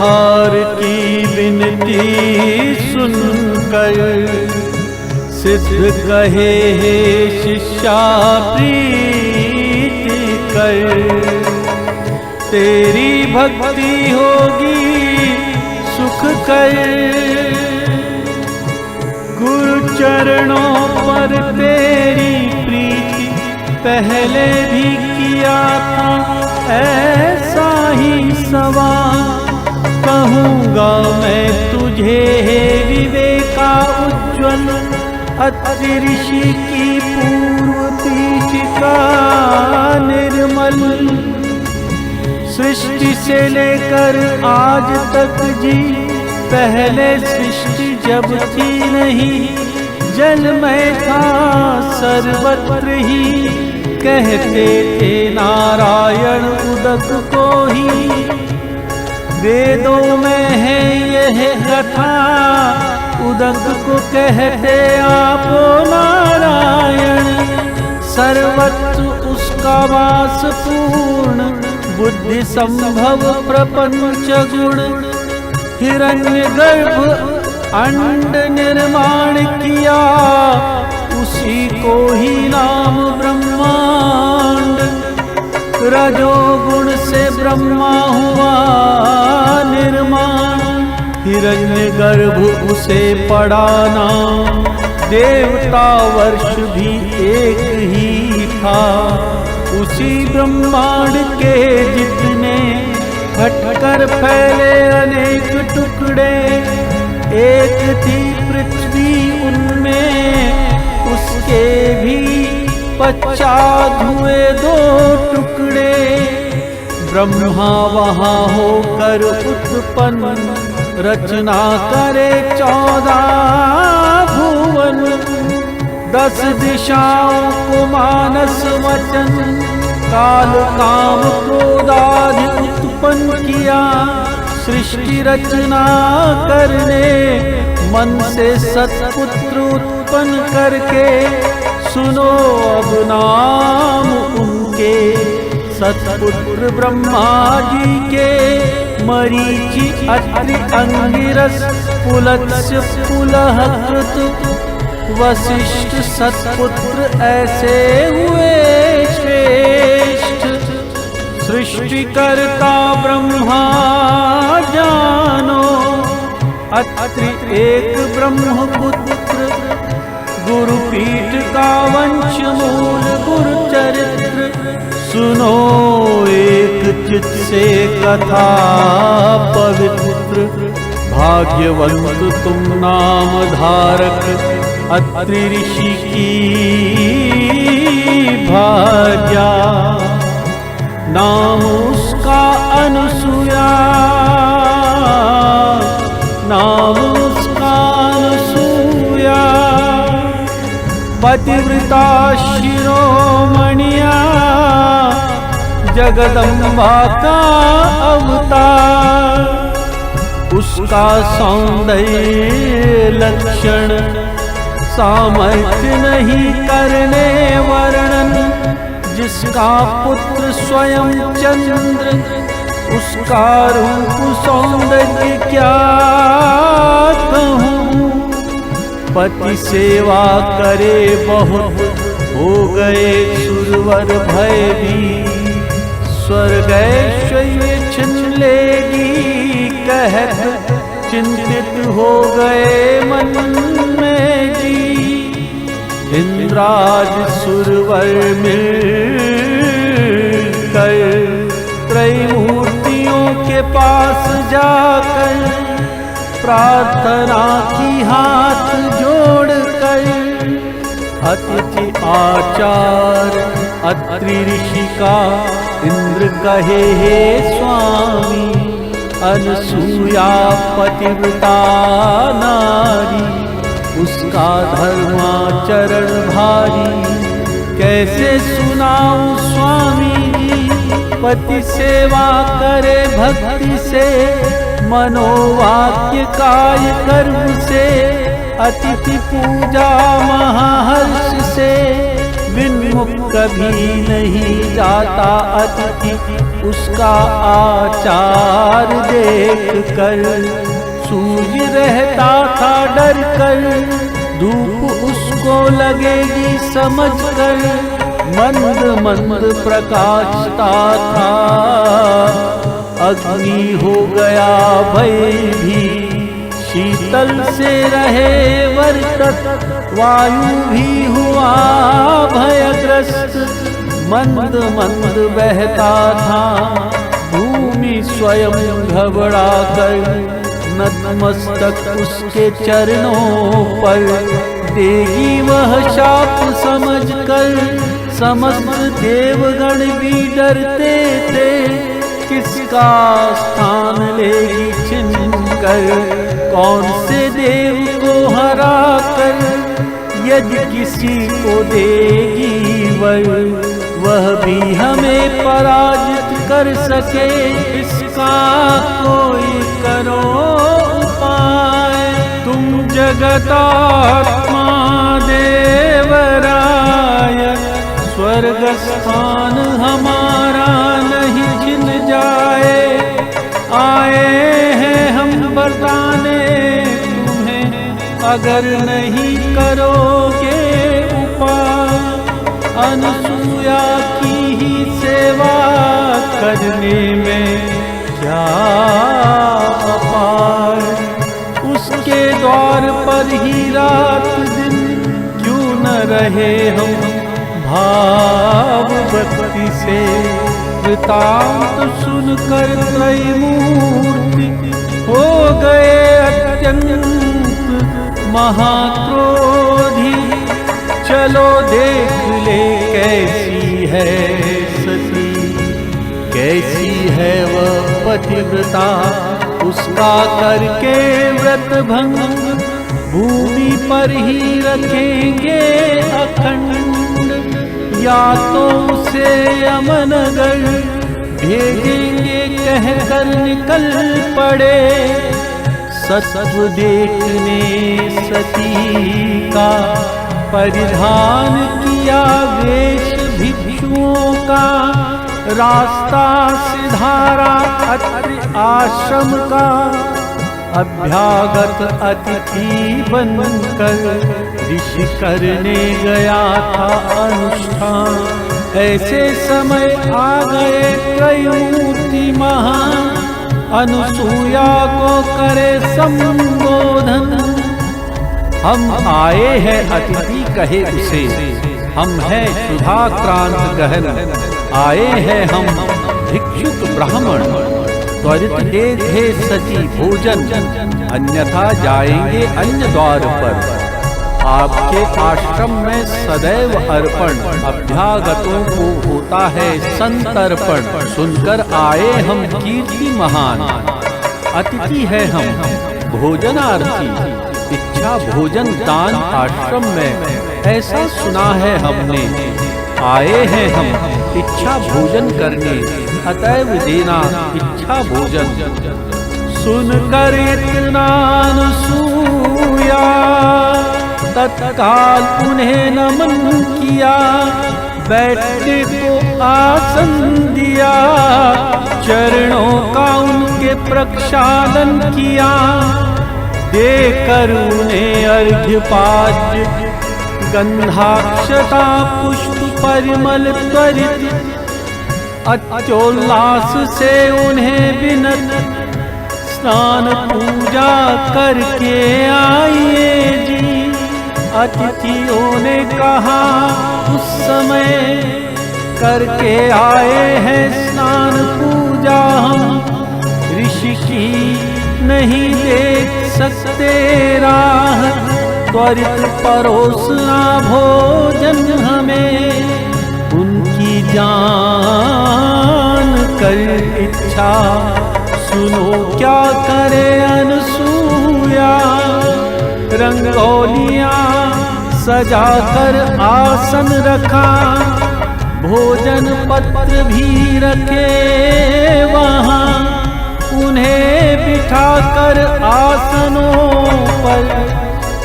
कुम्हार की विनती सुनकर सिद्ध कहे हे शिष्या प्रीति कर। तेरी भक्ति होगी सुख कर। गुरु चरणों पर तेरी प्रीति पहले भी किया था ऐसा ही सवाल। कहूँगा मैं तुझे हे विवेका उज्ज्वल अत्रि ऋषि की पूर्व पीठिका निर्मल। सृष्टि से लेकर आज तक जी पहले सृष्टि जब थी नहीं, जल में था सर्वत्र ही। कहते थे नारायण उदक को ही। वेदों में है यह कथा, उदक को कहते आपो नारायण। सर्वत्र उसका वास पूर्ण, बुद्धि संभव प्रपंच गुण। हिरण्यगर्भ अंड निर्माण किया, उसी को ही नाम ब्रह्मांड। रजोगुण से ब्रह्मा हुआ निर्माण, हिरण्यगर्भ उसे पड़ा नाम। देवता वर्ष भी एक ही था, उसी ब्रह्मांड के जितने हटकर फैले अनेक टुकड़े। एक थी पृथ्वी उनमें, उसके भी पश्चात हुए दो टुकड़े। ब्रह्मा वहाँ होकर उत्पन्न, रचना करे 14 भुवन। 10 दिशाओं को मानस वचन, काल काम क्रोधादि उत्पन्न किया। सृष्टि रचना करने मन से सत्पुत्र उत्पन्न करके। सुनो अब नाम उनके सत्पुत्र ब्रह्मा जी के। मरीचि अत्रि अंगिरस पुलत्स्य पुलहकृत। वशिष्ठ सत्पुत्र ऐसे हुए श्रेष्ठ। सृष्टिकर्ता ब्रह्मा जानो, अत्रि एक ब्रह्मपुत्र। गुरुपीठ का वंश मूल गुरु चरित्र। सुनो एक चित से कथा पवित्र। भाग्यवंत तुम नाम धारक, अत्रि ऋषि की भार्या। नाम उसका अनुसूया, नाम उसका अनुसूया। पतिव्रता शिरोमणिया, जगदम्बा का अवतार। उसका सौंदर्य लक्षण सामर्थ्य नहीं करने वर्णन। जिसका पुत्र स्वयं चंद्र, उसका रूप सौंदर्य क्या कहूँ। पति सेवा करे बहुत, हो गए सुरवर भय भी। स्वर्ग ऐश्वर्य छिन लेगी कहत, चिंतित हो गए मन में जी। इंद्राज सुरवर मिलकर त्रैमूर्तियों के पास जाकर प्रार्थना की हाथ जोड़कर। अतिथि आचार अत्रि ऋषि का इंद्र कहे हे स्वामी। अनसूया पतिव्रता नारी, उसका धर्माचरण भारी। कैसे सुनाऊं स्वामी जी, पति सेवा करे भक्ति से। मनोवाक्य काय कर्म से, अतिथि पूजा महाहर्ष से। बिन विमुख कभी नहीं जाता अतिथि उसका आचार देख कर। सूर्य रहता था डर कर, धूप उसको लगेगी समझ कर, मंद मंद प्रकाशता था। अग्नि हो गया भय भी, शीतल से रहे वर्तक, वायु भी हुआ भयग्रस्त, मंद मंद बहता था। भूमि स्वयं घबरा कर नतमस्तक उसके चरणों पर, देगी वह शाप समझ कर। समस्त देवगण भी डरते थे, किसका स्थान लेगी छिन कर, कौन से देव को हरा कर यदि किसी को देगी वर, वह भी हमें पराजित कर सके, इसका कोई करो उपाय। तुम जगतात्मा देवराय, स्वर्ग स्थान हमारा नहीं छिन जाए। आए हैं हम बरताने तुम्हें, अगर नहीं करोगे उपाय। अनसूया की ही सेवा करने में क्या अपार, उसके द्वार पर ही रात दिन क्यों न रहे हम भाव भक्ति से। वृतांत सुनकर त्रैमूर्ति हो गए अत्यंत महाक्रोधी। चलो देख ले कैसी है सती, कैसी है वह पतिव्रता, उसका करके व्रत भंग भूमि पर ही रखेंगे अखंड। या तो उसे यमनगर भेजेंगे कहकर निकल पड़े, सत्व देखने सती का परिधान किया वेश भिक्षुओं का। रास्ता सिधारा अत्रि आश्रम का, अभ्यागत अतिथि बनकर ऋषि करने गया था अनुष्ठान। ऐसे समय आ गए त्रैमूर्ति महान, अनुसूया को करे संबोधन। हम आए हैं अतिथि कहे उसे, हम हैं सुधाक्रांत गहन। आए हैं हम भिक्षुक ब्राह्मण, त्वरित दे दे सची भोजन, अन्यथा जाएंगे अन्य द्वार पर। आपके आश्रम में सदैव अर्पण, अभ्यागतों को होता है संतर्पण। सुनकर आए हम कीर्ति महान, अतिथि है हम भोजनार्थी, इच्छा भोजन दान आश्रम में, ऐसा सुना है हमने। आए हैं हम इच्छा भोजन करने, अतएव देना इच्छा भोजन। सुनकर इतना अनुसूया, तत्काल उन्हें नमन किया, बैठने को आसन दिया, चरणों का उनके प्रक्षालन किया। देकर उन्हें अर्घ्यपाद्य गंधाक्षता पुष्प परिमल त्वरित, अत्योल्लास से उन्हें विनत स्नान पूजा करके आइए जी। अतिथियों ने कहा उस समय, करके आए हैं स्नान पूजा हम, ऋषि की नहीं देख सकते राह, त्वरित परोसना भोजन हमें। उनकी जान कर इच्छा सुनो क्या करे अनसूया। रंगोलियां सजाकर आसन रखा, भोजन पत्र भी रखे वहाँ। उन्हें बिठाकर आसनों पर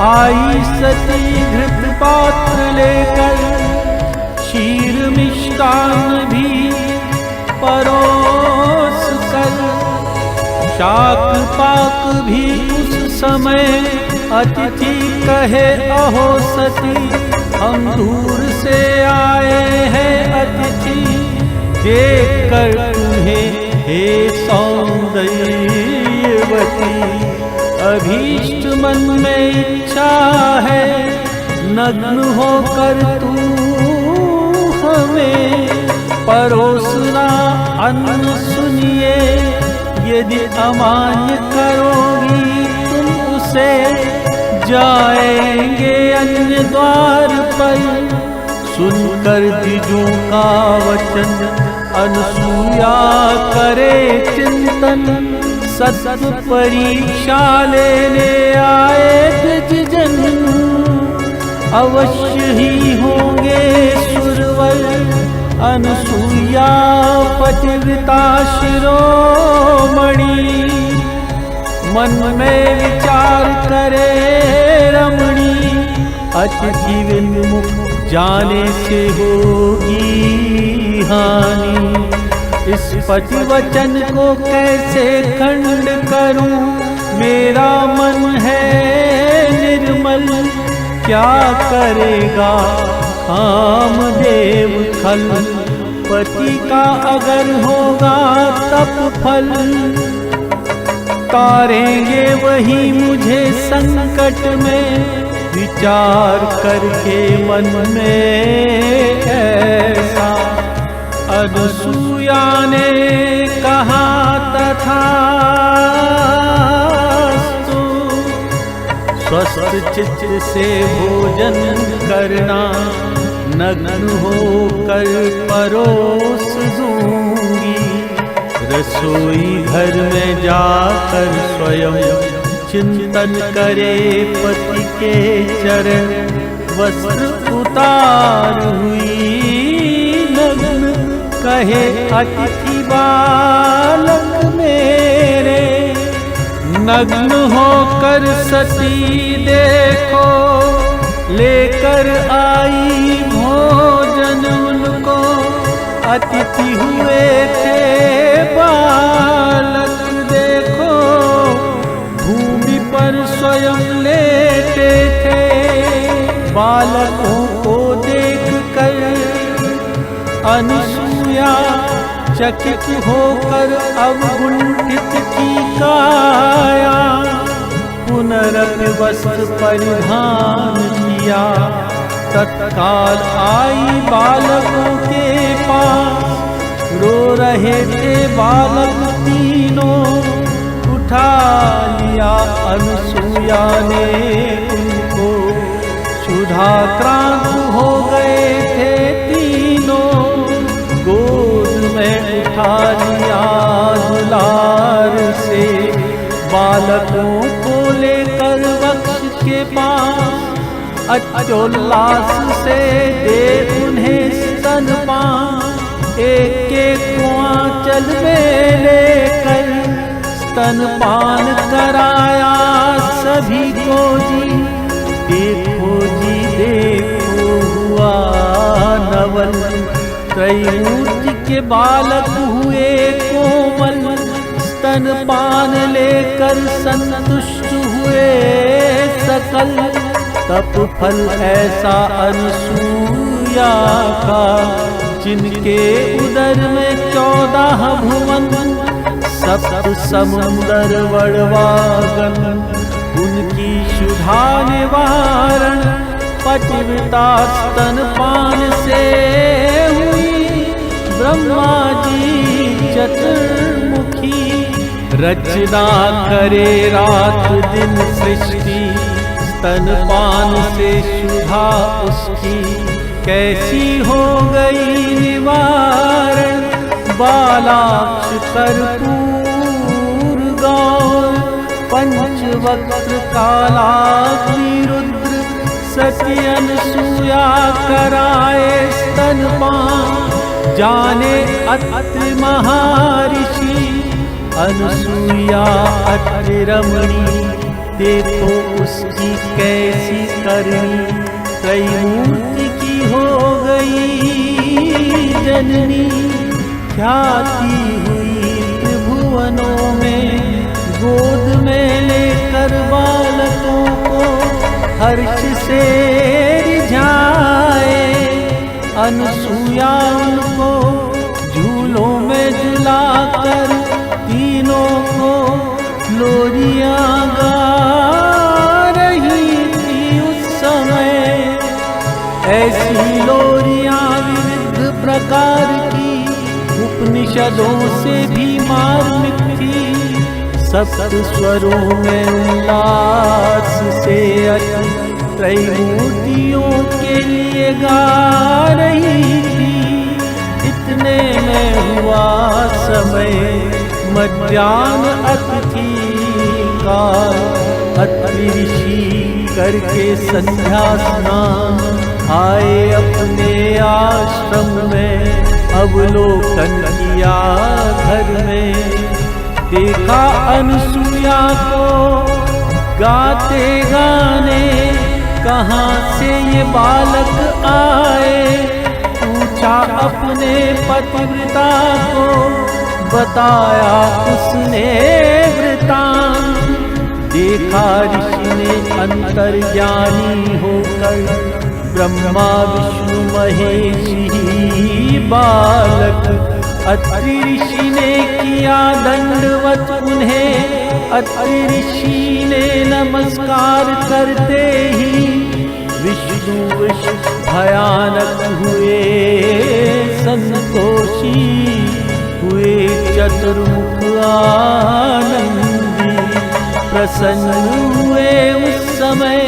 आई सती घृत पात्र लेकर, मिष्टान भी परोस कर, शाक पाक भी उस समय अतिथि कहे अहो सती, हम दूर से आए हैं अतिथि देख कर तुम्हें हे सौंदर्यवती। अभीष्ट मन में इच्छा है नग्न होकर तू हमें परोसना अन्न सुनिए, यदि अमान्य करोगी तुम उसे जाएंगे अन्य द्वार पर। सुनकर द्विजों का वचन अनुसूया करे चिंतन, सत्व परीक्षा लेने आए द्विजजन, अवश्य ही होंगे सुरवर अनुसूया पतिव्रता शिरोमणि। मन में विचार करे रमणी, अतिथि विन्मुख जाने से होगी हानि। इस पतिवचन को कैसे खंड करूं, मेरा मन है निर्मल, क्या करेगा कामदेव खल। पति का अगर होगा तप फल, तारेंगे वही मुझे संकट में। विचार करके मन में ऐसा अनुसूया ने कहा तथास्तु। स्वस्थ चित्त से भोजन करना, नग्न होकर परोस दूंगी। रसोई घर में जाकर स्वयं चिंतन करे पति के चरण, वस्त्र उतार हुई नग्न, कहे अतिथि बालक मेरे। नग्न होकर सती देखो, लेकर आई भोजन उनको, अतिथि हुए थे बालक देखो, भूमि पर स्वयं लेटे थे। बालकों को देख कर अनुसूया चकित होकर अवगुंठित की काया, पुनरपि वस्त्र परिधान किया। तत्काल आई बालकों के पास, रो रहे थे बालक तीनों। उठा लिया अनुसूया ने उनको, सुधाक्रांत हो गए थे तीनों। गोद में उठा लिया दुलार से, बालकों को लेकर वक्ष के पास। अत्योल्लास से दे उन्हें स्तनपान, एक एक आंचल में लेकर स्तनपान कराया सभी को जी। देखो जी देखो हुआ नवल, त्रैमूर्ति के बालक हुए कोमल। स्तनपान लेकर संतुष्ट हुए सकल, तप फल ऐसा अनुसूया का। जिनके उदर में 14 भुवन, सप्त समुंदर वड़वागन। उनकी शुद्धा निवारण, पतिव्रता स्तनपान से हुई। ब्रह्मा जी चतुर्मुखी, रचना करे रात दिन सृष्टि। स्तनपान से शुद्धा उसकी, कैसी हो गई निवारण। बालाक्ष कर्पूर गौर, पंचवक्त्र कालाग्नि रुद्र। सती अनसूया कराए स्तनपान, जाने अत्रि महर्षि। अनसूया अत्रि रमणी, देखो उसकी कैसी करनी। त्रैमूर्ति की हो गई जननी ख्याति हुई त्रिभुवनों में। गोद में लेकर बालकों को हर्ष से रिझाए, अनसुया उनको झूलों में झुलाकर तीनों को लोरियां गा रही थी उस समय। ऐसी लोरियां विविध प्रकार की उपनिषदों से भी मार्मिक थी। सप्त स्वरों में उल्लास से त्रैमूर्तियों के लिए गा रही थी। इतने में हुआ समय मध्याह्न अतिथि का। अत्रि ऋषि करके संध्या स्नान आए अपने आश्रम में। अवलोकन किया घर में, देखा अनसुया को गाते गाने। कहाँ से ये बालक आए, पूछा अपने पतिव्रता को। बताया उसने वृतांत, देखा ऋषि ने अंतर्ज्ञानी होकर। ब्रह्मा विष्णु महेश ही बालक। अत्रि ऋषि ने किया दंडवत उन्हें। अत्रि ऋषि ने नमस्कार करते ही विष्णु भयानक हुए संतोषी हुए। चतुर्मुख आनंदी प्रसन्न हुए उस समय।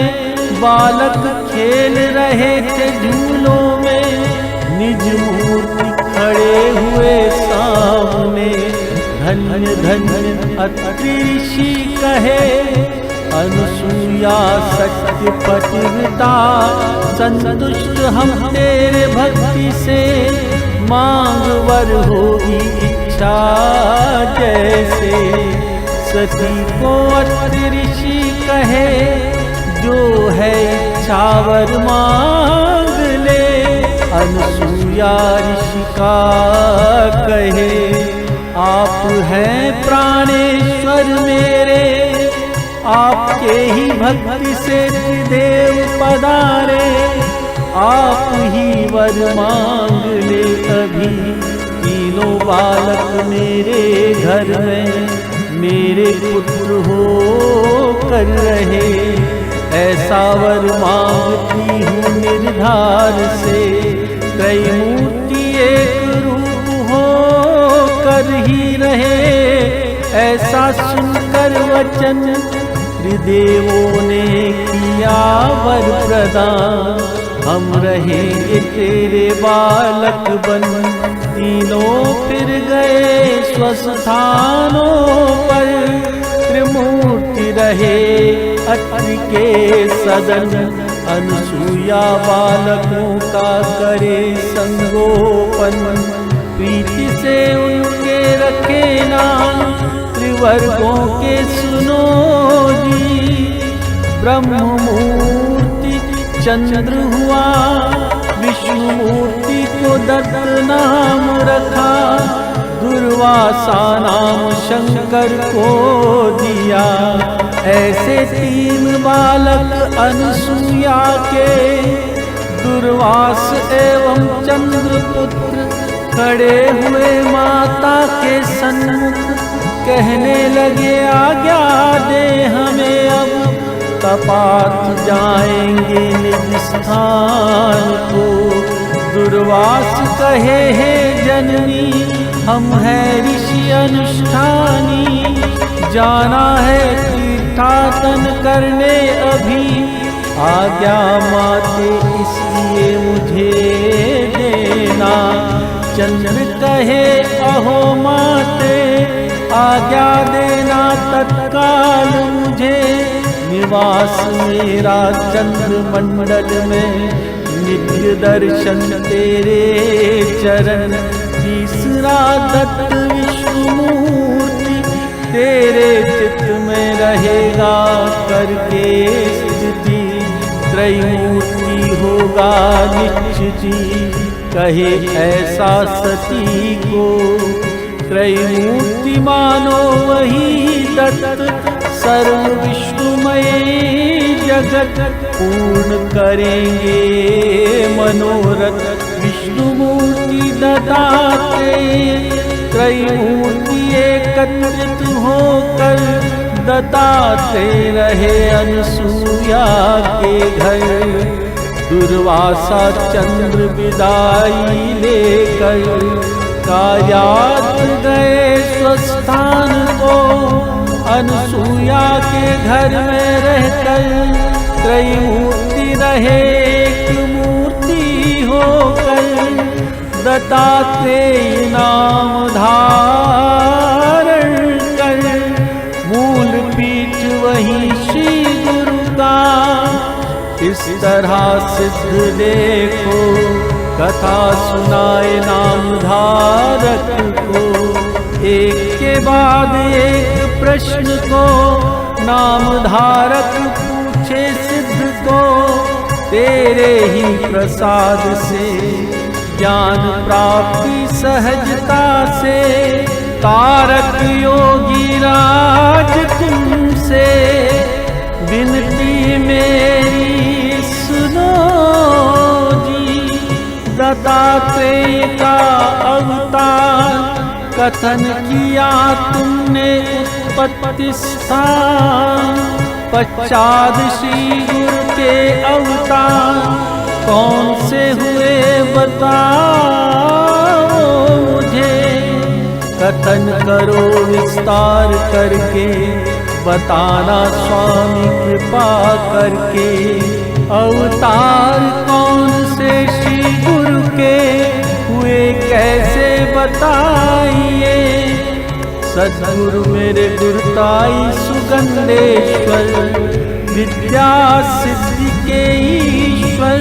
बालक खेल रहे थे झूलों में, निज मूर्ति खड़े हुए सामने। धन्य धन्य अत्रि ऋषि कहे, अनसुया सत्य पतिव्रता। संतुष्ट हम तेरे भक्ति से, मांग वर होगी इच्छा जैसे। सती को अत्रि ऋषि कहे, जो है इच्छा वर मांग ले। अनसुया ऋषि का कहे, आप हैं प्राणेश्वर मेरे। आपके ही भक्ति से देव पधारे। आप ही वर मांग ले अभी। तीनों बालक मेरे घर में मेरे पुत्र हो कर रहे। ऐसा वर मांगती हूँ निर्धार से। त्रैमूर्ति एक रूप हो कर ही रहे। ऐसा सुनकर वचन त्रिदेवों ने किया वर प्रदान। हम रहेंगे तेरे बालक बन। तीनों फिर गए स्वस्थानों पर। त्रिमूर्ति रहे अत्रि के सदन। अनसुया बालकों का करे संगोपन। प्रीति से उनके रखे नाम। त्रिवर्गों के सुनो जी। ब्रह्म मूर्ति चंद्र हुआ। विष्णु मूर्ति को दत्त नाम रखा। दुर्वासा नाम शंकर को दिया। ऐसे तीन बालक अनसुया के। दुर्वास एवं चंद्रपुत्र खड़े हुए माता के सन्मुख। कहने लगे आज्ञा दे हमें अब। तपात जाएंगे निज स्थान को। दुर्वास कहे हे जननी, हम हैं ऋषि अनुष्ठानी। जाना है तीर्थाटन करने अभी। आज्ञा माते इसलिए मुझे देना। चंद्र कहे अहो माते, आज्ञा देना तत्काल मुझे। निवास मेरा चंद्र मंडल में। नित्य दर्शन तेरे चरण। तीसरा दत्त विष्णु मूर्ति। तेरे चित्त में रहेगा करके स्थिति। त्रैमूर्ति होगा निश्चित। कहे ऐसा सती को। त्रैमूर्ति मानो वही दत्त, सर्व विष्णुमय जगत पूर्ण करेंगे मनोरथ। विष्णुमूर्ति दत्तात्रेय त्रैमूर्ति एकत्रित होकर, दत्तात्रेय रहे अनसूया के घर। दुर्वासा चंद्र विदाई लेकर, कायात्र गए स्वस्थान को। अनसूया के घर में रहकर, त्रैमूर्ति रहे एक मूर्ति होकर। दत्तात्रेय नाम धारण कर, मूल पीठ वही श्री गुरु का। इस तरह सिद्ध देखो, कथा सुनाए नाम धारक को। एक के बाद एक प्रश्न को, नाम धारक पूछे सिद्ध को। तेरे ही प्रसाद से ज्ञान प्राप्ति सहजता से, तारक योगी राज तुमसे विनती मेरी सुनो जी। दत्तात्रेय का अवतार कथन किया तुमने उत्पत्ति स्थान। पश्चात श्री गुरु के अवतार कौन से हुए बताओ मुझे। कथन करो विस्तार करके, बताना स्वामी कृपा करके। अवतार कौन से श्री गुरु के हुए कैसे बताइए। सद्गुरु मेरे गुरुताई सुगंधेश्वर, विद्या सिद्धि के ईश्वर।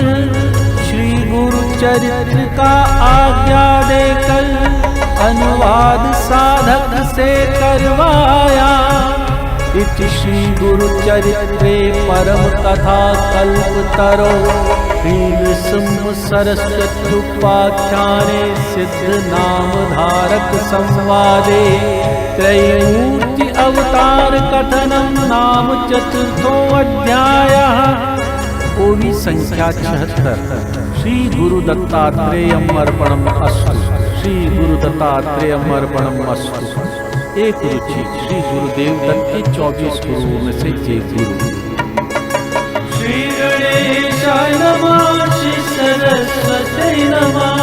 श्री गुरु चरित्र का आज्ञा देकर, अनुवाद साधक से करवाया। इति श्री गुरु चरित्रे परम कथा कल्पतरो, श्री सरस्वती उपाख्याने सिद्ध नाम धारक संवादे। त्रैमूर्ति अवतार कथनम नाम चतुर्थो अध्यायः। ओवी संख्या 76। श्री गुरु दत्तात्रेयम अर्पणम अस्तु। श्री गुरु दत्तात्रेयम अर्पणम अस्तु। एक रुचि श्री गुरुदेव दत्त के 24 गुरुओं में से एक गुरु। श्री गणेशाय नमः, श्री सरस्वती नमः।